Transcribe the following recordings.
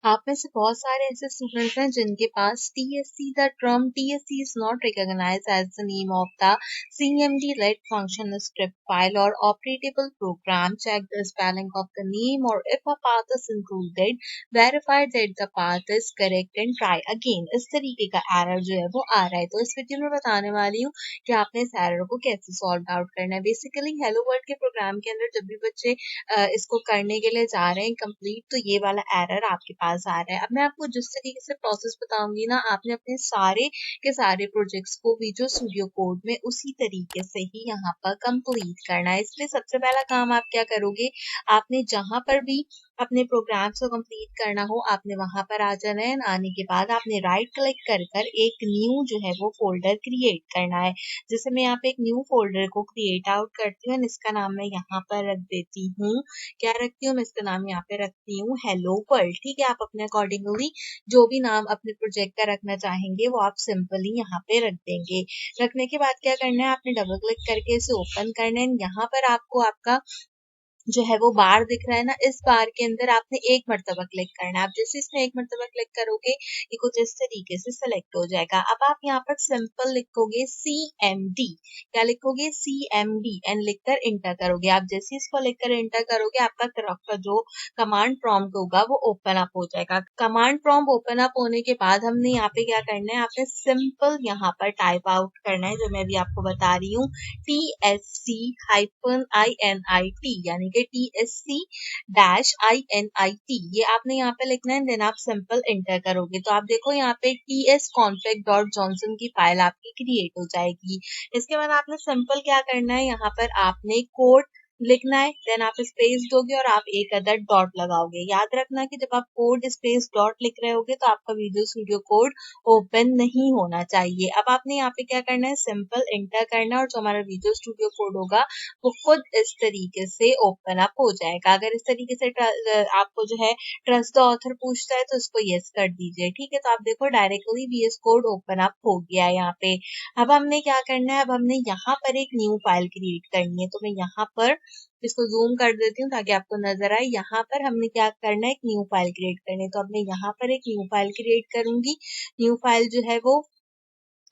आप में से बहुत सारे ऐसे स्टूडेंट्स हैं जिनके पास TSC the term TSC is not recognized as the name of the CMD let function script file or operatable program. Check the spelling of the name or if a path is included, verify that the path is correct and try again. इस तरीके का error जो है वो आ रहा है, तो इस वीडियो में बताने वाली हूँ कि आपने इस एरर को कैसे सॉल्व आउट करना है। बेसिकली हेलो वर्ल्ड के प्रोग्राम के अंदर जब भी बच्चे इसको करने के लिए जा रहे हैं कंप्लीट, तो ये वाला एरर आपके पास आ रहा है। अब मैं आपको जिस तरीके से प्रोसेस बताऊंगी ना, आपने अपने सारे के सारे प्रोजेक्ट्स को विजुअल स्टूडियो कोड में उसी तरीके से ही यहाँ पर कंप्लीट करना है। इसलिए सबसे पहला काम आप क्या करोगे, आपने जहां पर भी अपने प्रोग्राम्स को कंप्लीट करना हो, आपने वहां पर आ जाना है। आने के बाद आपने राइट क्लिक कर एक न्यू जो है वो फोल्डर क्रिएट करना है। जैसे मैं यहाँ पे एक न्यू फोल्डर को क्रिएट आउट करती हूँ, इसका नाम मैं यहाँ पर रख देती हूँ, क्या रखती हूँ मैं इसका नाम यहाँ पे रखती हूँ हेलो वर्ल्ड। ठीक है, आप अपने अकॉर्डिंगली जो भी नाम अपने प्रोजेक्ट का रखना चाहेंगे वो आप सिंपली यहाँ पे रख देंगे। रखने के बाद क्या करना है, आपने डबल क्लिक करके इसे ओपन करना है। यहाँ पर आपको आपका जो है वो बार दिख रहा है ना, इस बार के अंदर आपने एक मर्तबा क्लिक करना है। आप जैसे इसमें एक मर्तबा क्लिक करोगे, ये कुछ इस तरीके से सिलेक्ट हो जाएगा। अब आप यहाँ पर सिंपल लिखोगे CMD, क्या लिखोगे CMD एंड लिखकर इंटर करोगे। आप जैसे इसको लिखकर इंटर करोगे, आपका जो कमांड प्रॉम्प्ट होगा वो ओपन अप हो जाएगा। कमांड प्रॉम्प्ट ओपन अप होने के बाद हमने यहाँ पे क्या करना है, आपने सिंपल यहाँ पर टाइप आउट करना है, जो मैं भी आपको बता रही हूँ, TSC-INIT यानी कि TSC-INIT, ये आपने यहाँ पे लिखना है। देन आप सिंपल इंटर करोगे तो आप देखो यहाँ पे tsconfig.johnson की फाइल आपकी क्रिएट हो जाएगी। इसके बाद आपने सिंपल क्या करना है, यहाँ पर आपने कोड लिखना है। देन आप स्पेस दोगे और आप एक अदर डॉट लगाओगे। याद रखना कि जब आप कोड स्पेस डॉट लिख रहे होगे तो आपका विजुअल स्टूडियो कोड ओपन नहीं होना चाहिए। अब आपने यहाँ पे क्या करना है, सिंपल इंटर करना है और जो हमारा विजुअल स्टूडियो कोड होगा वो खुद इस तरीके से ओपन अप हो जाएगा। अगर इस तरीके से आपको जो है ट्रस्ट द ऑथर पूछता है तो इसको यस कर दीजिए। ठीक है, तो आप देखो directly VS code open up हो गया है यहाँ पे। अब हमने क्या करना है, अब हमने यहाँ पर एक न्यू फाइल क्रिएट करनी है। तो मैं यहाँ पर इसको जूम कर देती हूँ ताकि आपको नजर आए। यहाँ पर हमने क्या करना है, एक न्यू फाइल क्रिएट करनी है। तो अब मैं यहाँ पर एक न्यू फाइल क्रिएट करूंगी। न्यू फाइल जो है वो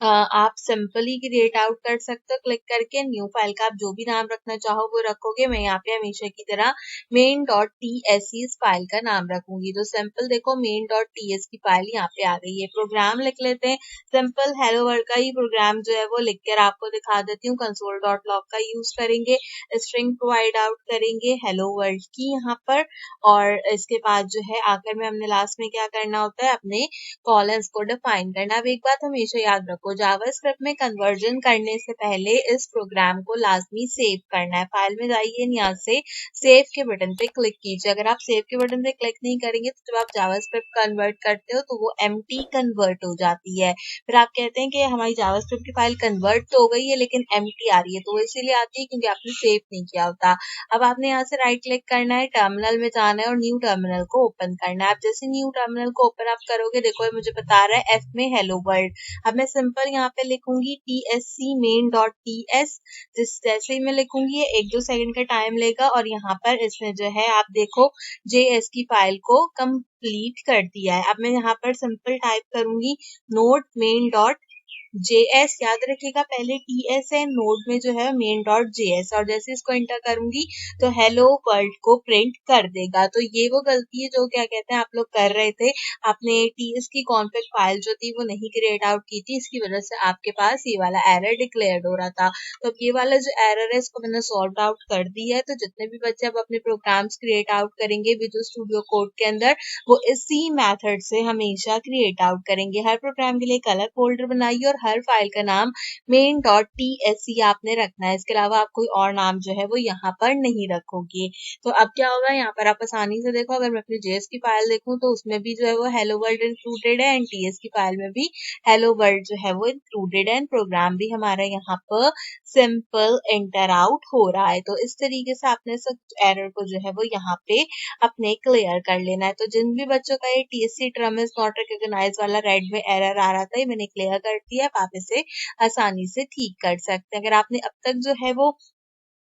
आप सिंपली क्रिएट आउट कर सकते हो क्लिक करके। न्यू फाइल का आप जो भी नाम रखना चाहो वो रखोगे। मैं यहाँ पे हमेशा की तरह main.tsc इस फाइल का नाम रखूंगी। तो सिंपल देखो main.ts की फाइल यहाँ पे आ गई है। प्रोग्राम लिख लेते हैं, सिंपल हेलो वर्ल्ड का ही प्रोग्राम जो है वो लिख कर आपको दिखा देती हूँ। console.log का यूज करेंगे, स्ट्रिंग प्रोवाइड आउट करेंगे हेलो वर्ल्ड की यहाँ पर, और इसके बाद जो है आखिर में हमने लास्ट में क्या करना होता है, अपने कॉलम्स को डिफाइन करना। अब एक बात हमेशा याद रखो, जावास्क्रिप्ट में कन्वर्जन करने से पहले इस प्रोग्राम को लाजमी सेव करना है। फाइल में जाइए, यहाँ से सेव के बटन पे क्लिक कीजिए। अगर आप सेव के बटन पे क्लिक नहीं करेंगे तो जब आप जावास्क्रिप्ट कन्वर्ट करते हो तो वो एम्प्टी कन्वर्ट हो जाती है। फिर आप कहते हैं कि हमारी जावास्क्रिप्ट की फाइल कन्वर्ट तो हो गई है लेकिन एम्प्टी आ रही है, तो वो इसीलिए आती है क्योंकि आपने सेव नहीं किया होता। अब आपने यहाँ से राइट क्लिक करना है, टर्मिनल में जाना है और न्यू टर्मिनल को ओपन करना है। आप जैसे न्यू टर्मिनल को ओपन अप करोगे, देखो ये मुझे बता रहा है F में हेलो वर्ल्ड। अब मैं सिंपल यहाँ पे लिखूंगी TSC main.ts। जिस जैसे ही मैं लिखूंगी ये 1-2 सेकंड का टाइम लेगा और यहाँ पर इसने जो है आप देखो JS की फाइल को कंप्लीट कर दिया है। अब मैं यहाँ पर सिंपल टाइप करूंगी नोड main.js, याद रखिएगा पहले TS है, नोड में जो है main.js, और जैसे इसको एंटर करूंगी तो हेलो वर्ल्ड को प्रिंट कर देगा। तो ये वो गलती है जो क्या कहते हैं आप लोग कर रहे थे, आपने TS की कॉन्फिग फाइल जो थी वो नहीं क्रिएट आउट की थी, इसकी वजह से आपके पास ये वाला एरर डिक्लेयर्ड हो रहा था। तो अब ये वाला जो एरर है इसको मैंने सॉल्व आउट कर दिया है। तो जितने भी बच्चे अब अपने प्रोग्राम्स क्रिएट आउट करेंगे विजुअल स्टूडियो कोड के अंदर, वो इसी मेथड से हमेशा क्रिएट आउट करेंगे। हर प्रोग्राम के लिए एक अलग फोल्डर बनाइए और हर फाइल का नाम main.tsc आपने रखना है। इसके अलावा आप कोई और नाम जो है वो यहाँ पर नहीं रखोगे। तो अब क्या होगा, यहाँ पर आप आसानी से देखो, अगर मैं अपनी JS की फाइल देखूं तो उसमें भी जो है वो हेलो वर्ल्ड इंक्लूडेड है एंड TS की फाइल में भी हेलो वर्ल्ड जो है वो इंक्लूडेड है एंड प्रोग्राम भी हमारा यहाँ पर सिंपल एंटर आउट हो रहा है। तो इस तरीके से आपने सब एरर को जो है वो यहाँ पे अपने क्लियर कर लेना है। तो जिन भी बच्चों का ये TSC term is not recognised वाला रेड में एरर आ रहा था, ये मैंने क्लियर कर दिया। आप इसे आसानी से ठीक कर सकते हैं। अगर आपने अब तक जो है वो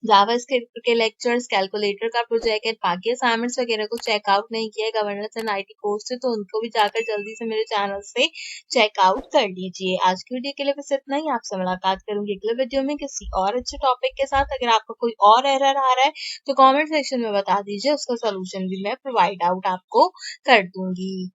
जावास्क्रिप्ट के लेक्चर्स, कैलकुलेटर का प्रोजेक्ट है, बाकी असाइनमेंट्स वगैरह को चेकआउट नहीं किया है गवर्नेंस एंड आईटी कोर्स से, तो उनको भी जाकर जल्दी से मेरे चैनल से चेकआउट कर लीजिए। आज की वीडियो के लिए बस इतना ही। आपसे मुलाकात करूंगी अगले वीडियो में किसी और अच्छे टॉपिक के साथ। अगर आपका कोई और एरर आ रहा है तो कमेंट सेक्शन में बता दीजिए, उसका सोल्यूशन भी मैं प्रोवाइड आउट आपको कर दूंगी।